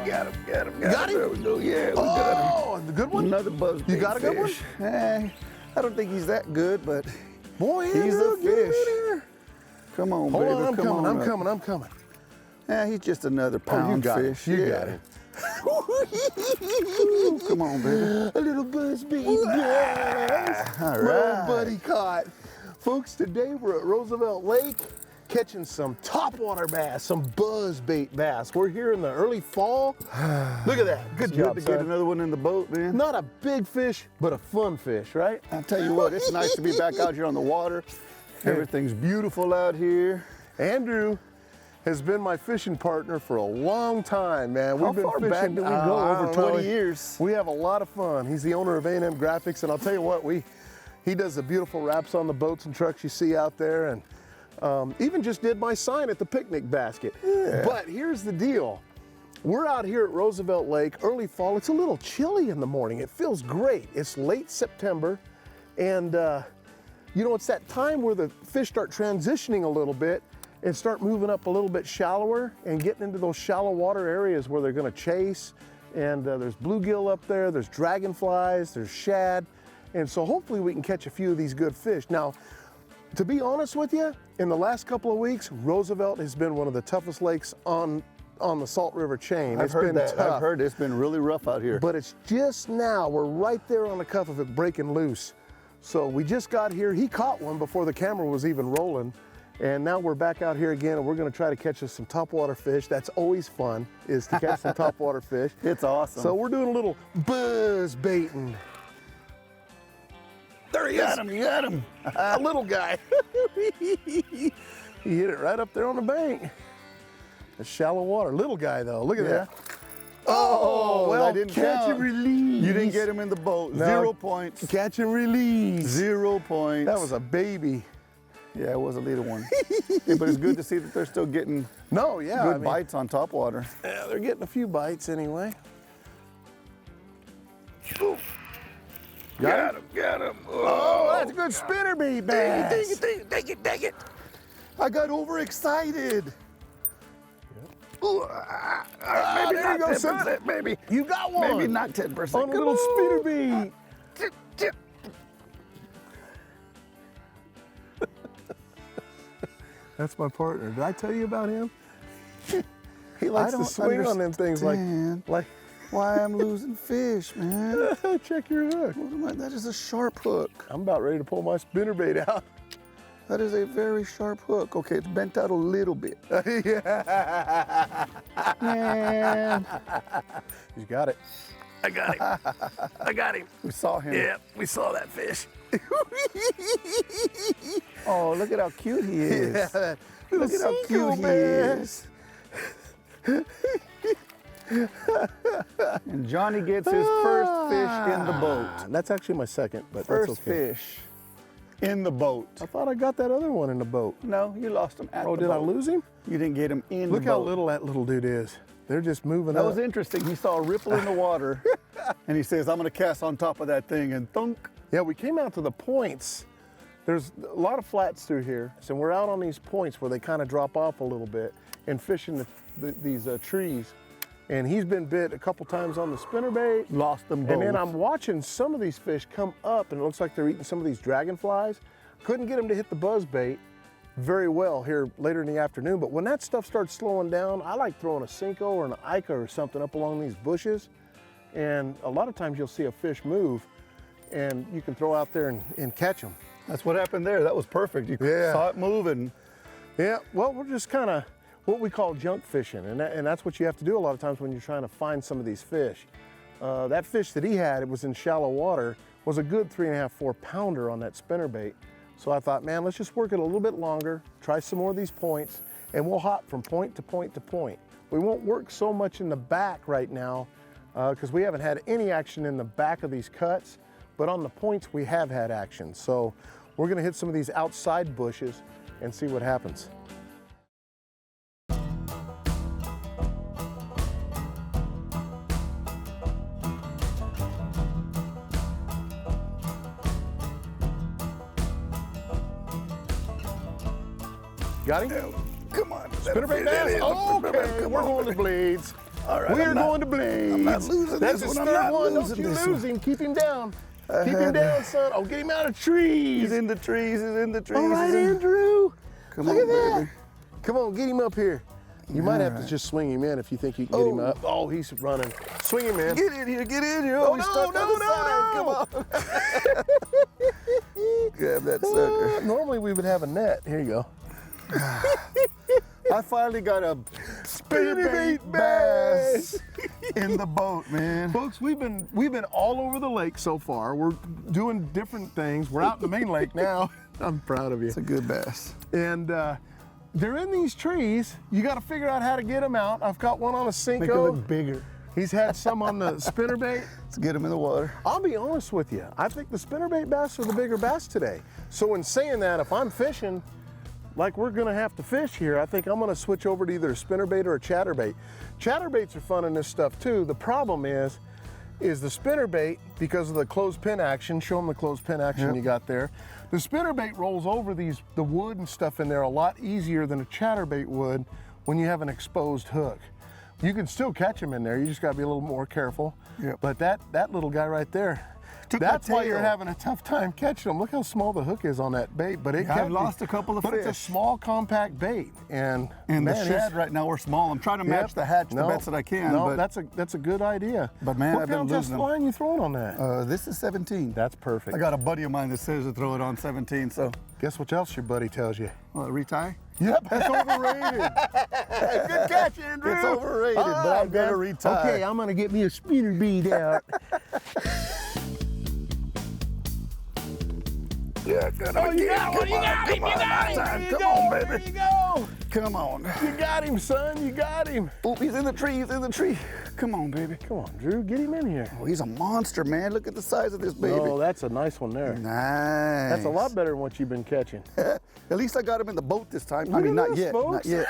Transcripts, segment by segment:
got him. Got him? There we go. Yeah, we got him. Oh, the good one? Another buzzbait. You got a good one? fish. I don't think he's that good, but Boy, he's Andrew, a get him fish. in here. Come on, Hold baby. on, I'm come coming, on I'm up. coming, I'm coming. Yeah, he's just another pound got fish. it. You yeah. got it. Ooh, come on, baby. A little buzzbait bass. All My right. old buddy caught. Folks, today we're at Roosevelt Lake catching some topwater bass, some buzzbait bass. We're here in the early fall. Look at that. Good It's job, good to get son. another one in the boat, man. Not a big fish, but a fun fish, right? I'll tell you what, it's nice to be back out here on the water. Everything's beautiful out here. Andrew has been my fishing partner for a long time, man. How We've been far fishing. back do we I go? don't Over know. 20 years. We have a lot of fun. He's the owner of A&M Graphics, and I'll tell you what, he does the beautiful wraps on the boats and trucks you see out there, and even just did my sign at the picnic basket. Yeah. But here's the deal. We're out here at Roosevelt Lake, early fall. It's a little chilly in the morning. It feels great. It's late September, and you know, it's that time where the fish start transitioning a little bit and start moving up a little bit shallower and getting into those shallow water areas where they're gonna chase. And there's bluegill up there, there's dragonflies, there's shad. And so hopefully we can catch a few of these good fish. Now, to be honest with you, in the last couple of weeks, Roosevelt has been one of the toughest lakes on the Salt River chain. I've It's heard been that. tough. I've heard it's been really rough out here. But it's just now, we're right there on the cuff of it breaking loose. So we just got here. He caught one before the camera was even rolling. And now we're back out here again, and we're gonna try to catch us some topwater fish. That's always fun, is to catch some topwater fish. It's awesome. So we're doing a little buzz baiting. There he is. got him, you got him. A little guy. He hit it right up there on the bank. It's shallow water. Little guy though, look at that. Oh, well, I didn't catch count. and release. You didn't get him in the boat. No. 0 points. Catch and release. 0 points. That was a baby. Yeah, it was a little one. Yeah, but it's good to see that they're still getting No, yeah. good I mean, bites on topwater. Yeah, they're getting a few bites anyway. Got him. Oh, that's a good spinnerbait bass. Dang it. I got overexcited. Maybe there you go, son. Maybe. You got one. Maybe not 10%. On a little spinnerbait. That's my partner. Did I tell you about him? He likes to don't swing on them things understand like why I'm losing fish, man. check your hook. What am I? That is a sharp hook. I'm about ready to pull my spinnerbait out. That is a very sharp hook. Okay, it's bent out a little bit. Yeah. Man. You got it. I got him. I got him. We saw him. Yeah, we saw that fish. Oh, look at how cute he is. Yeah, Look at how cute he is. And Johnny gets his first fish in the boat. That's actually my second, but First that's okay. fish in the boat. I thought I got that other one in the boat. No, you lost him at Oh, the did boat. I lose him? You didn't get him in Look the how boat. little that little dude is. They're just moving That up. was interesting. He saw a ripple in the water, and he says, I'm going to cast on top of that thing, and thunk. Yeah, we came out to the points. There's a lot of flats through here, so we're out on these points where they kind of drop off a little bit and fishing these trees. And he's been bit a couple times on the spinnerbait. Lost them both. And then I'm watching some of these fish come up, and it looks like they're eating some of these dragonflies. Couldn't get him to hit the buzzbait very well here later in the afternoon, but when that stuff starts slowing down, I like throwing a Cinco or an Ica or something up along these bushes, and a lot of times you'll see a fish move, and you can throw out there and catch them. That's what happened there. That was perfect. You Yeah. saw it moving. Yeah, well, we're just kind of what we call junk fishing, and that's what you have to do a lot of times when you're trying to find some of these fish. That fish that he had, it was in shallow water, was a good 3.5, 4 pounder on that spinnerbait. So I thought, man, let's just work it a little bit longer, try some more of these points, and we'll hop from point to point to point. We won't work so much in the back right now because we haven't had any action in the back of these cuts, but on the points we have had action. So we're gonna hit some of these outside bushes and see what happens. Got him? Come on. Spinnerbait bass? Okay, we're going to blades. All right, We're going to blaze. I'm not losing That's this his one. I'm third not one. Don't losing you this lose one. him. Keep him down. Keep him down, son. Oh, get him out of trees. He's in the trees. He's in the trees. All right, he's in- Andrew. Come Look on, at that. baby. Come on, get him up here. You might have to right. just swing him in if you think you can get him up. Oh, he's running. Swing him in. Get in here. Get in here. Oh, he's no, stuck no, on the no, side. no. Come on. Grab that sucker. Normally we would have a net. Here you go. I finally got a spinnerbait bass in the boat, man. Folks, we've been all over the lake so far. We're doing different things. We're out in the main lake now. I'm proud of you. It's a good bass. And they're in these trees. You got to figure out how to get them out. I've got one on a Make it Cinco. look bigger. He's had some on the spinnerbait. Let's get him in the water. I'll be honest with you. I think the spinnerbait bass are the bigger bass today. So in saying that, if I'm fishing like we're gonna have to fish here, I think I'm gonna switch over to either a spinnerbait or a chatterbait. Chatterbaits are fun in this stuff too. The problem is the spinnerbait, because of the closed pin action, show them the closed pin action you got there. The spinnerbait rolls over the wood and stuff in there a lot easier than a chatterbait would when you have an exposed hook. You can still catch them in there, you just gotta be a little more careful. Yep. But that little guy right there, that's why you're having a tough time catching them. Look how small the hook is on that bait, but it I've lost a couple of But it's a fish. small, compact bait, and And man, the he's- shad right now, we're small. I'm trying to match the hatch the best that I can. No, but that's a good idea. But man, what I've been kind of losing them. line you throwing on that? this is 17. That's perfect. I got a buddy of mine that says to throw it on 17, so Guess what else your buddy tells you? retie? Yep, that's overrated. Good catch, Andrew. It's overrated, All but I'm gonna man. retie. Okay, I'm gonna get me a spinnerbait out. Yeah, good. Oh, you got one, you got him, you got him. There you Come go, on, there baby. you go. Come on. You got him, son, you got him. Oh, he's in the tree. He's in the tree. Come on, baby. Come on, Drew, get him in here. Oh, he's a monster, man. Look at the size of this baby. Oh, that's a nice one there. Nice. That's a lot better than what you've been catching. At least I got him in the boat this time. I Look mean, at not this, yet. folks. Not yet.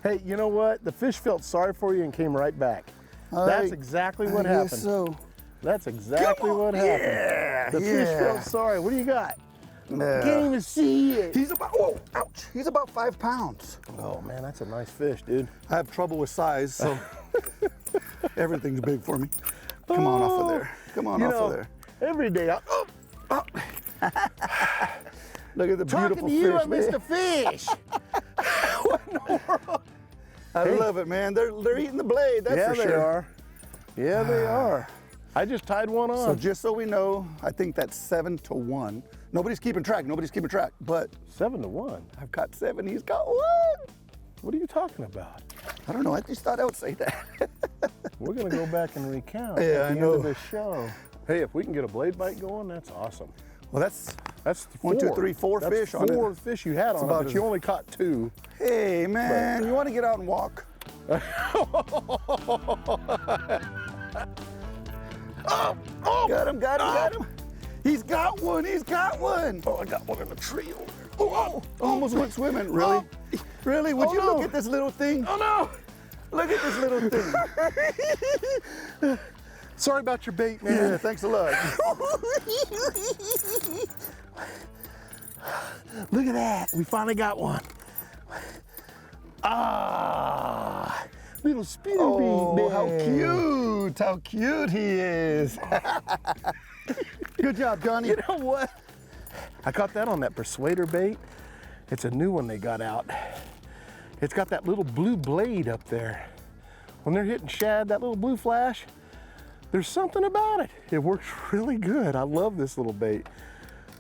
Hey, you know what? The fish felt sorry for you and came right back. That's exactly what I happened. guess so. That's exactly what happened. Yeah, The fish felt sorry. What do you got? Yeah. Can't even see it. He's about, oh, ouch. He's about 5 pounds. Oh man, that's a nice fish, dude. I have trouble with size, so everything's big for me. Come on off of there. Come on You off know, of there. every day, Look at the talking beautiful to you, fish, I missed man. a fish. What in the world? I love it, man. They're eating the blade, that's Yeah, for they sure. are. Yeah, they are. I just tied one on. So just so we know, I think that's 7-1. Nobody's keeping track. Nobody's keeping track. But 7-1. I've got 7. He's got 1. What are you talking about? I don't know. I just thought I would say that. We're gonna go back and recount Yeah, at the I end know. of this show. Hey, if we can get a blade bite going, that's awesome. Well, that's. That's 1, 2, 4. 3, 4 That's fish on it. 4 fish you had on it, about but as- you only caught 2. Hey, man. You want to get out and walk? Oh, got him, got him. He's got one, he's got one. Oh, I got one in the tree over there. Oh, almost went swimming. Really? Really? Would Oh, you no. look at this little thing? Oh no! Look at this little thing. Sorry about your bait, man. Yeah, thanks a lot. Look at that. We finally got one. Ah, little spinnerbait. Oh, how man. cute. How cute he is. Good job, Johnny. You know what? I caught that on that persuader bait. It's a new one they got out. It's got that little blue blade up there. When they're hitting shad, that little blue flash, there's something about it. It works really good. I love this little bait.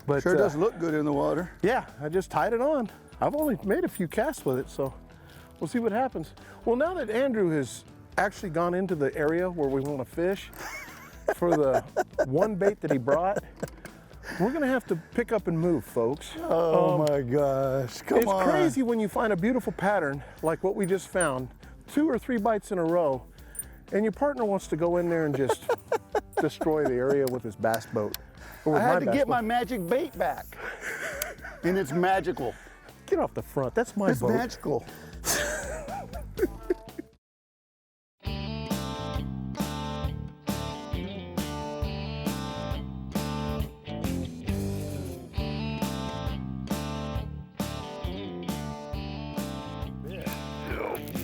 But Sure does look good in the water. yeah, I just tied it on. I've only made a few casts with it, so we'll see what happens. Well, now that Andrew has actually gone into the area where we want to fish for the one bait that he brought, we're gonna have to pick up and move, folks. Oh my gosh, come on. It's crazy when you find a beautiful pattern like what we just found, 2 or 3 bites in a row, and your partner wants to go in there and just destroy the area with his bass boat. Or with I had to bass get boat. my magic bait back. And it's magical. Get off the front, that's my It's boat. magical.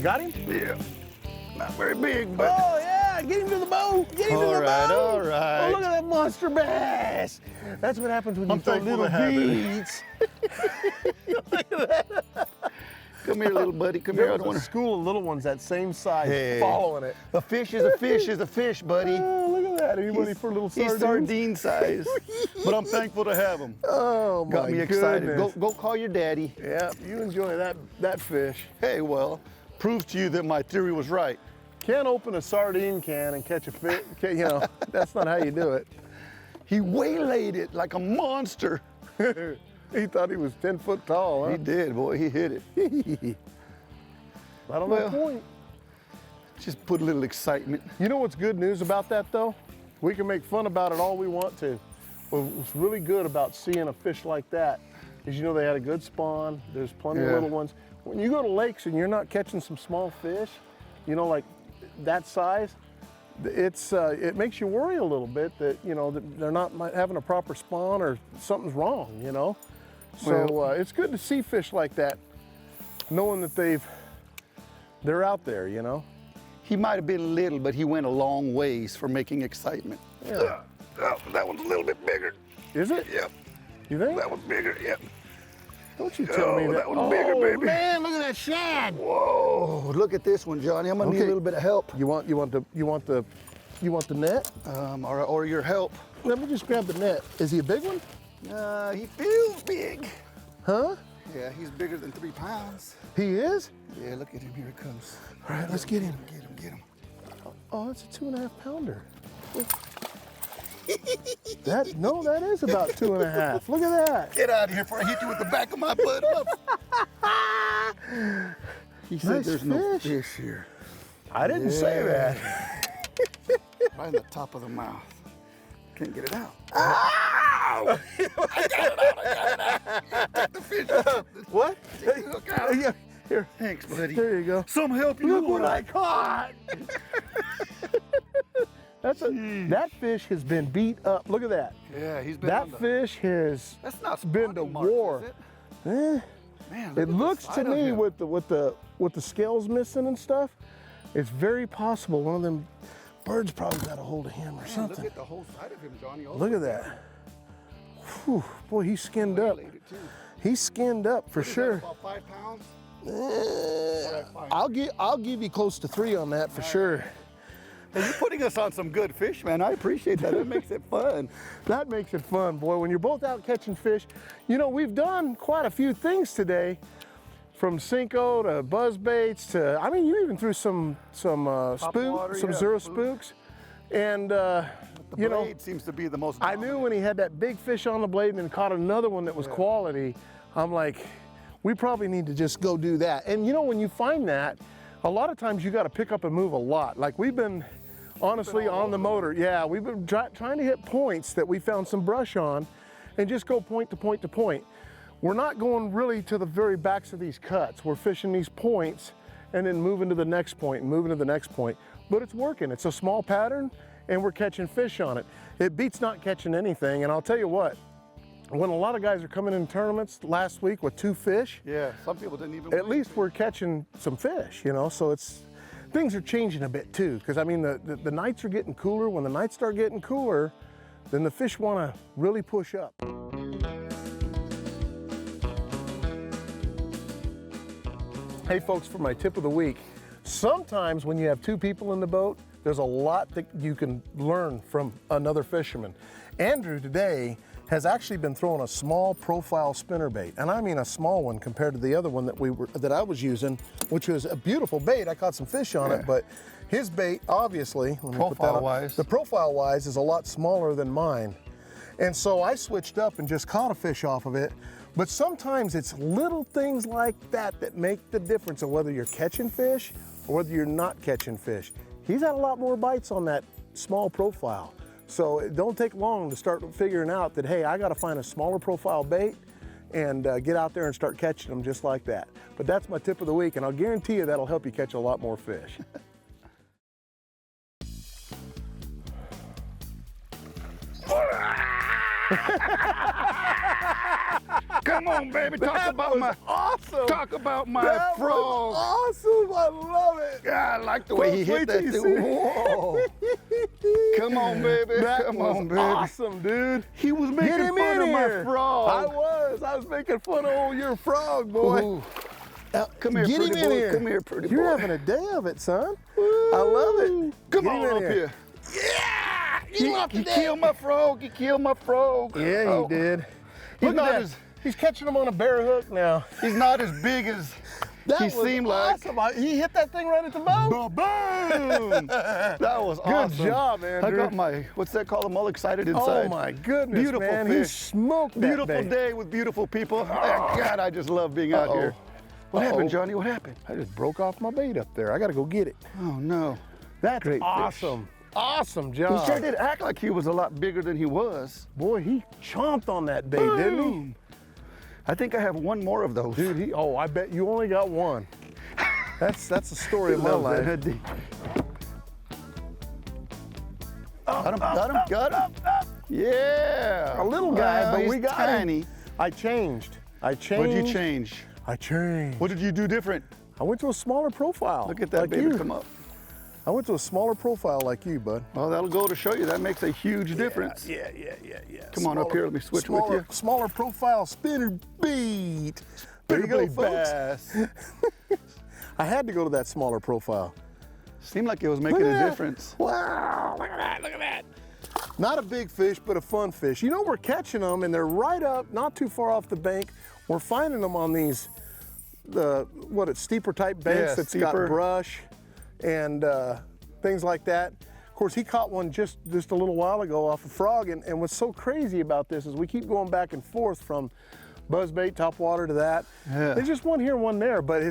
Got him? Yeah. Not very big, but. Oh, yeah, get him to the boat. Get him to the boat. All right. Oh, look at that monster bass. That's what happens when you throw thankful little to have it. beads. Look at that. Come here, little buddy. Come There here. I was want a to. school of little ones that same size Hey. following it. A fish is a fish is a fish, buddy. Oh, look at that. Anybody for a little sardines? He's sardine size. But I'm thankful to have him. Oh, my Got me excited. goodness. Go call your daddy. Yeah, you enjoy that fish. Hey, well, prove to you that my theory was right. Can't open a sardine can and catch a fish. You know, that's not how you do it. He waylaid it like a monster. He thought he was 10 foot tall, huh? He did, boy. He hit it. I don't Well, know point. Just put a little excitement. You know what's good news about that, though? We can make fun about it all we want to. But what's really good about seeing a fish like that is, you know, they had a good spawn. There's plenty of Yeah. little ones. When you go to lakes and you're not catching some small fish, you know, like that size, it makes you worry a little bit that, you know, that they're not having a proper spawn or something's wrong, you know? So it's good to see fish like that, knowing that they're out there, you know? He might have been little, but he went a long ways for making excitement. Yeah. That one's a little bit bigger. Is it? Yep. You think? That one's bigger. Yep. Don't you tell me Oh, that. that one's bigger, Oh, baby. man, look at that shad. Whoa! Look at this one, Johnny. I'm gonna need Okay. a little bit of help. You want the net? Or your help. Let me just grab the net. Is he a big one? He feels big. Huh? Yeah, he's bigger than 3 pounds. He is? Yeah, look at him. Here he comes. All right, let's get him. Get him. Oh, that's a 2.5 pounder. That is about 2.5. Look at that. Get out of here before I hit you with the back of my butt up. He said Nice there's no fish. fish here. I didn't say that. Right in the top of the mouth. Can't get it out. Ow! I got it out. Take the fish out. What? Look out. Yeah, here. Thanks, buddy. There you go. Some help you. Look know what I caught. That fish has been beat up. Look at that. Yeah, he's been That on the... fish has That's not been to spawning marks, war. is it? Eh, Man, look it at the looks to side of me him. with the scales missing and stuff, it's very possible one of them birds probably got a hold of him or Man, something. look at the whole side of him, Johnny. All Look the at way that. down. Whew, boy, he's skinned up. Waylaid it, too. He's skinned up for What is that, sure. about 5 pounds? I'll give you close to 3 on that for sure. Hey, you're putting us on some good fish, man. I appreciate that. That makes it fun. That makes it fun, boy. When you're both out catching fish, you know, we've done quite a few things today, from Cinco to buzz baits to, I mean, you even threw some water, yeah, Zero spooks. spooks, and The you know, blade seems to be the most I knew when he had that big fish on the blade and then caught another one that was quality, I'm like, we probably need to just go do that. And you know, when you find that, a lot of times you got to pick up and move a lot. Like we've been, honestly, on the motor. Yeah, we've been trying to hit points that we found some brush on and just go point to point to point. We're not going really to the very backs of these cuts. We're fishing these points and then moving to the next point and moving to the next point. But it's working. It's a small pattern and we're catching fish on it. It beats not catching anything. And I'll tell you what, when a lot of guys are coming in tournaments last week with 2 fish, Yeah, some people didn't even. at least we're catching some fish, you know, so things are changing a bit too, because I mean, the nights are getting cooler. When the nights start getting cooler, then the fish want to really push up. Hey folks, for my tip of the week, sometimes when you have 2 people in the boat, there's a lot that you can learn from another fisherman. Andrew today has actually been throwing a small profile spinnerbait, and I mean a small one compared to the other one that I was using, which was a beautiful bait. I caught some fish on it, but his bait, obviously, let me put that up. Profile-wise. The profile-wise is a lot smaller than mine. And so I switched up and just caught a fish off of it. But sometimes it's little things like that that make the difference of whether you're catching fish or whether you're not catching fish. He's had a lot more bites on that small profile. So it don't take long to start figuring out that, hey, I got to find a smaller profile bait and get out there and start catching them just like that. But that's my tip of the week, and I'll guarantee you that'll help you catch a lot more fish. Come Come on, baby. Talk about my awesome. Talk about my That frog. was awesome. I love it. God, I like the way he hit that thing. Whoa. Come on, baby. That Come was on, baby. awesome, dude. He was making Get him fun in of here. my frog. I was making fun of your frog, boy. Ooh. Come here, Get him pretty in boy. here. Come here, pretty boy. You're having a day of it, son. I love it. Come Get on him in up here. Yeah! He killed my frog. He killed my frog. Yeah, Oh. he did. He's Look not at that. as He's catching them on a bare hook now. he's not as big as That he was seemed like. awesome. He hit that thing right at the boat. Boom! That was Good awesome. job, I Andrew. got my, what's that called? I'm all excited inside. Oh my goodness, Beautiful man. fish. He smoked that Beautiful bait. day with beautiful people. Oh, God, I just love being out here. What happened, Johnny? What happened? I just broke off my bait up there. I got to go get it. Oh, no. That's Great fish. awesome. Awesome He job. sure did act like he was a lot bigger than he was. Boy, he chomped on that bait, didn't he? Boom. I think I have one more of those. Dude, I bet you only got one. That's the story of my Love life. that, got him. Yeah. A little guy, but he's we got tiny. him. I changed. What did you change? I changed. What did you do different? I went to a smaller profile. Look at that like baby you. come up. I went to a smaller profile like you, bud. Well, that'll go to show you that makes a huge difference. Yeah. Come on up here, let me switch with you. Smaller profile spinner bait. There you go, Spinner folks. bass. I had to go to that smaller profile. Seemed like it was making a difference. Wow, look at that. Not a big fish, but a fun fish. You know, we're catching them and they're right up, not too far off the bank. We're finding them on these, steeper type banks Yeah, that's steeper. got brush and things like that. Of course, he caught one just a little while ago off a frog, and what's so crazy about this is we keep going back and forth from buzzbait, topwater to that. Yeah. There's just one here, one there, but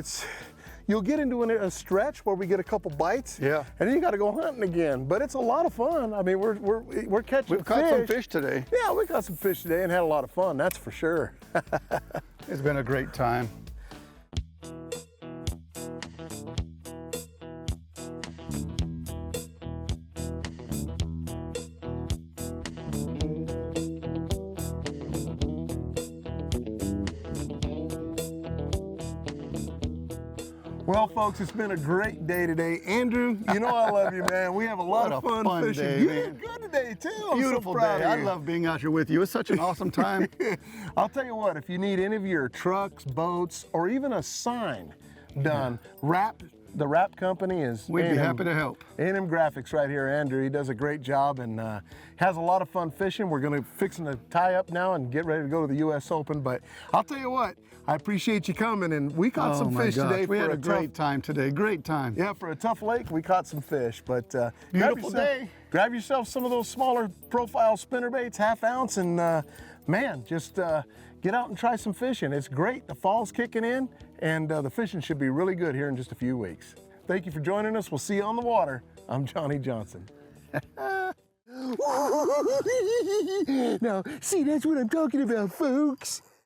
you'll get into a stretch where we get a couple bites, Yeah. and then you got to go hunting again. But it's a lot of fun. I mean, we're catching We've caught some fish today. Yeah, we caught some fish today and had a lot of fun. That's for sure. It's been a great time. Well, folks, it's been a great day today. Andrew, you know I love you, man. We have a lot of What a fun fun fishing. day, You man. did good today, too. I'm Beautiful so proud day. of I you. love being out here with you. It's such an awesome time. I'll tell you what, if you need any of your trucks, boats, or even a sign done, the wrap company is We'd be A&M happy to help. A&M Graphics right here, Andrew. He does a great job and has a lot of fun fishing. We're fixing to tie up now and get ready to go to the U.S. Open. But I'll tell you what, I appreciate you coming, and we caught some fish today. We had for a great time today. Great time. Yeah, for a tough lake, we caught some fish. But Beautiful day. Grab yourself some of those smaller profile spinner baits, ½ ounce, and man, just get out and try some fishing. It's great. The fall's kicking in, and the fishing should be really good here in just a few weeks. Thank you for joining us. We'll see you on the water. I'm Johnny Johnson. Now, see, that's what I'm talking about, folks.